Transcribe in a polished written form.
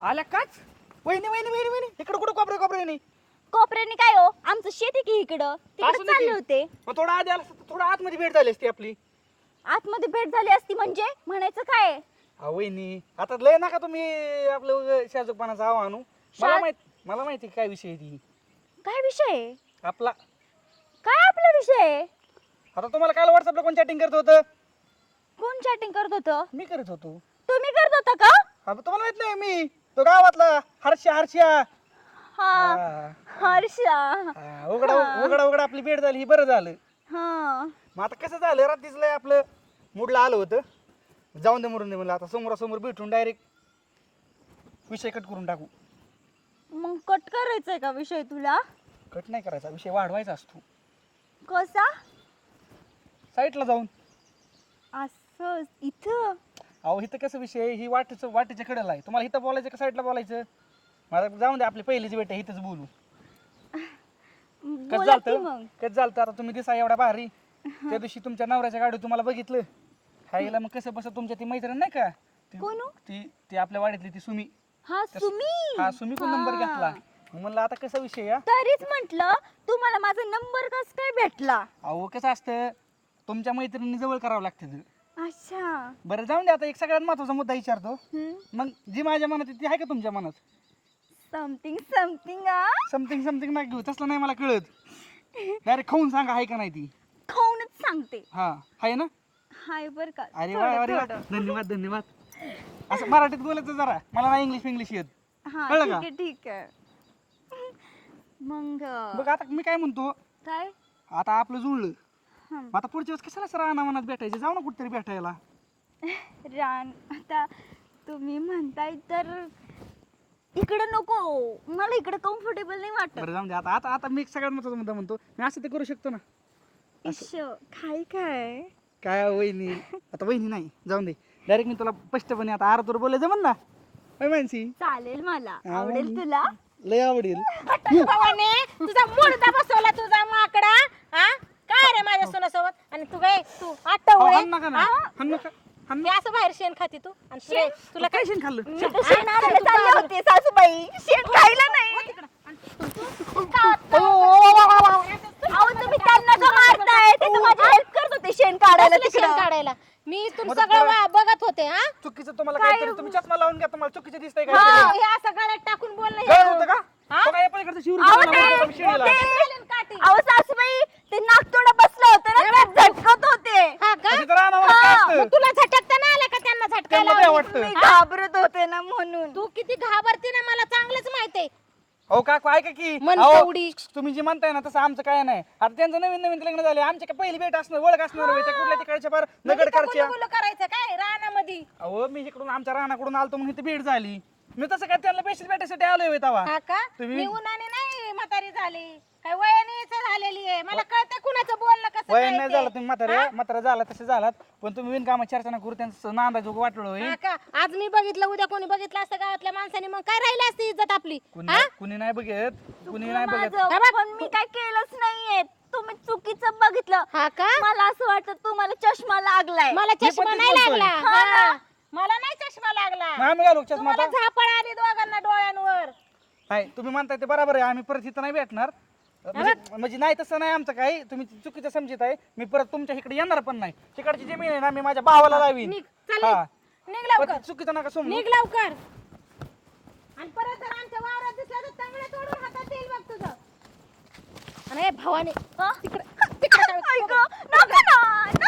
आल्या काच वहिनी वहिनी वहिनी वहिनी इकडे कुठं कोपरे नाही कोपऱ्याने काय हो, आमचं शेत आहे की इकडं, तिकडे असू दे चालले की. होते. मग थोडं आधी आला असतं, थोडं आतमध्ये भेट झाली असती आपली. आतमध्ये भेट झाली असती म्हणजे म्हणायचं काय? हा वहिनी आता लय नका तुम्ही आपलं शाजूकपणाचा आव आणू. मला माहिती काय विषय आहे ती काय विषय आहे? आपला. काय आपला विषय आहे? आता तुम्हाला काल व्हॉट्सअपला कोण चॅटिंग करत होतं? कोण चॅटिंग करत होतं? मी करत होतो. तुम्ही करत होता का? हा मग तुम्हाला माहित नाही मी तो गावातला हर्षा. हा, हर्षा. उघडा हा. उघडा उघडा आपली भेट झाली ही बरं झालं. हा, मग आता कसं झालं रात्रीच लय आपलं मूडला आलं होतं. जाऊन दे मरून दे म्हणलं आता समोरासमोर भेटून डायरेक्ट विषय कट करून टाकू. मग कट करायचंय का विषय तुला? कट नाही करायचा, विषय वाढवायचा असतो कसा? साईडला जाऊन. असं इथं? अहो इथं कसं विषय आहे, ही वाटेच्या कडेला आहे. तुम्हाला इथं बोलायचं का साईडला बोलायचं? मला जाऊन दे आपली पहिलीच भेट आहे, इथंच बोलू. कसं बोला की झालं मग. कसं झालं आता तुम्ही दिसा एवढा भारी. त्या दिवशी तुमच्या नवऱ्याच्या गाडीत तुम्हाला बघितलं. हायला मग कसं बसं तुमच्या ती मैत्रीण नाही का कोण हो? ती आपल्या वाडीतली ती सुमी. हा, सुमी. हा सुमी कोण नंबर हा. घेतला. मग म्हणलं आता कसा विषय या. तरीच म्हंटल तुम्हाला माझा नंबर कस काय भेटला? अहो कसं असतं तुमच्या मैत्रिणी जवळ करावं लागतं. अच्छा. बरं जाऊन दे आता एक सगळ्यात महत्वाचा मुद्दा विचारतो. हम्म. मग जी माझ्या मनात आहे ती आहे का तुमच्या मनात? समथिंग समथिंग समथिंग नाही घेऊ तसलं नाही मला कळत. डायरेक्ट खाऊन सांगा आहे का नाही ती. खाऊनच सांगते. हा आहे ना? हाय बर का. अरे वा अरे वा धन्यवाद. असं मराठीत बोलायचं जरा, मला नाही इंग्लिश येत. हा, कळलं ठीक का? आहे ठीक आहे. मग बघ आता मी काय म्हणतो, काय? आता आपलं जुळलं. हं. मग आता पुढच्या वेळेस कशाला सर मनात भेटायचं, जाऊ ना कुठेतरी भेटायला. रान आता तुम्ही म्हणताय तर इकडं नको, मला इकडं कम्फर्टेबल नाही वाटत. बरं जाऊन दे आता आता आता मी एक सगळ्यात महत्वाचा मुद्दा म्हणतो, मी असं ते करू शकतो ना. इश काय काय काय वहिनी आता वहिनी नाही जाऊन दे डायरेक्ट मी तुला स्पष्टपणे आता आरतूर बोलायचं म्हण ना. मानसी चालेल, मला हा, आवडेल मग. तुला. लय आवडेल. भावाने तुझा मुडदा बसवला तुझा माकडा. हा काय रे माझ्या सोनासोबत आणि तू काय तू आठवळे हाण नका ना हाण नका हाण मी असं बाहेर शेण खाती तू आणि तुला काय शेण खाल्लं? मी तर शेण आणायला चालले होते सासूबाई, शेण खायला नाही. अहो तुम्ही त्यांना का मारताय? ते तर माझी हेल्प करत होते शेण काढायला कसलं शेण तिकडं. काढायला मी तुम मदत सगळं करा. बघत होते. हा चुकीचं तुम्हाला काय काहीतरी तुम्ही चष्मा लावून घ्या, तुम्हाला चुकीचं दिसतंय हा, काय? हे असं गळ्यात टाकून बोलणं गळत हे. होतं का? हा? तो काय पलीकडचं शिवून अहो, तुम्हाला ते- लावलं शिडीला. ते- काठी. अहो सासूबाई, ते नागतोडा बसलं होतं ना, ते झटकत होते. हा का अशी तर रानावर काय हा, असतं? मग तुला झटकता नाही आला का त्यांना त्यांना झटकायला काय वाटतं? मी घाबरत होते ना म्हणून. तू किती घाबरते ना मला चांगलंच माहितीये. हो काकू ऐका की मन अहो, तेवढी. तुम्ही जे म्हणताय ना तसं आमचं काय नाही. आता त्यांचं नवीन लग्न झाले, आमच्या काय पहिली भेट असणार ओळख असणार होय. त्या कुठल्या तिकडच्या फार नगडकरच्या. गुलगुल करायचं काय रानामध्ये? अहो मी इकडून आमच्या रानाकडून आलतो म्हणून इथे भेट झाली. मी तसं काय त्यांना पैसे भेटायसाठी आलोय तवा. हा का? तुम्ही- मी उन्हाने नाही म्हातारी झाली, काय वयानेच झालेली आहे. मला कळतं कुणाचं बोलणं कसं वय काय नाही ते. झालं तुम्ही म्हातारा झाला तसे झालात, पण तुम्ही विणकामा चर्चा करू त्यांचं नांदाजोग वाटलं होय. हा का? आज मी बघितलं, उद्या कोणी बघितलं असतं गावातल्या माणसाने, मग काय राहिली असती इज्जत आपली? हा? कुणी नाही बघत कुणी नाही बघत. माझं पण मी काय केलंच नाहीये. तुम्ही चुकीचं बघितलं. हा का? मला असं वाटतं तुम्हाला चष्मा लागलाय. मला मी चष्मा पण नाही तेच बोलतोय. लागला. हा ना. हा. मला नाही चष्मा लागला. मग आम्ही घालू चष्मा तुम्हाला आता? झापड आली दोघांना डोळ्यांवर. नाही तुम्ही म्हणताय ते बरोबर आहे, आम्ही परत इथं नाही भेटणार. म्हणजे नाही तसं नाही आमचं काही, तुम्ही चुकीचं समजत आहे. मी परत तुमच्या इकडे येणार पण नाही. तिकडची जमीन आहे ना मी माझ्या भावाला लावीन. निघ, चल हा. निघ पण लवकर. ते चुकीचं नका समजू. निघ लवकर. आणि परत जर आमच्या वावरात दिसला तर चांगलं तोडून हातात येईल बघ तुझं. आणि हे भावाने हा? तिकडे ऐक, नका ना.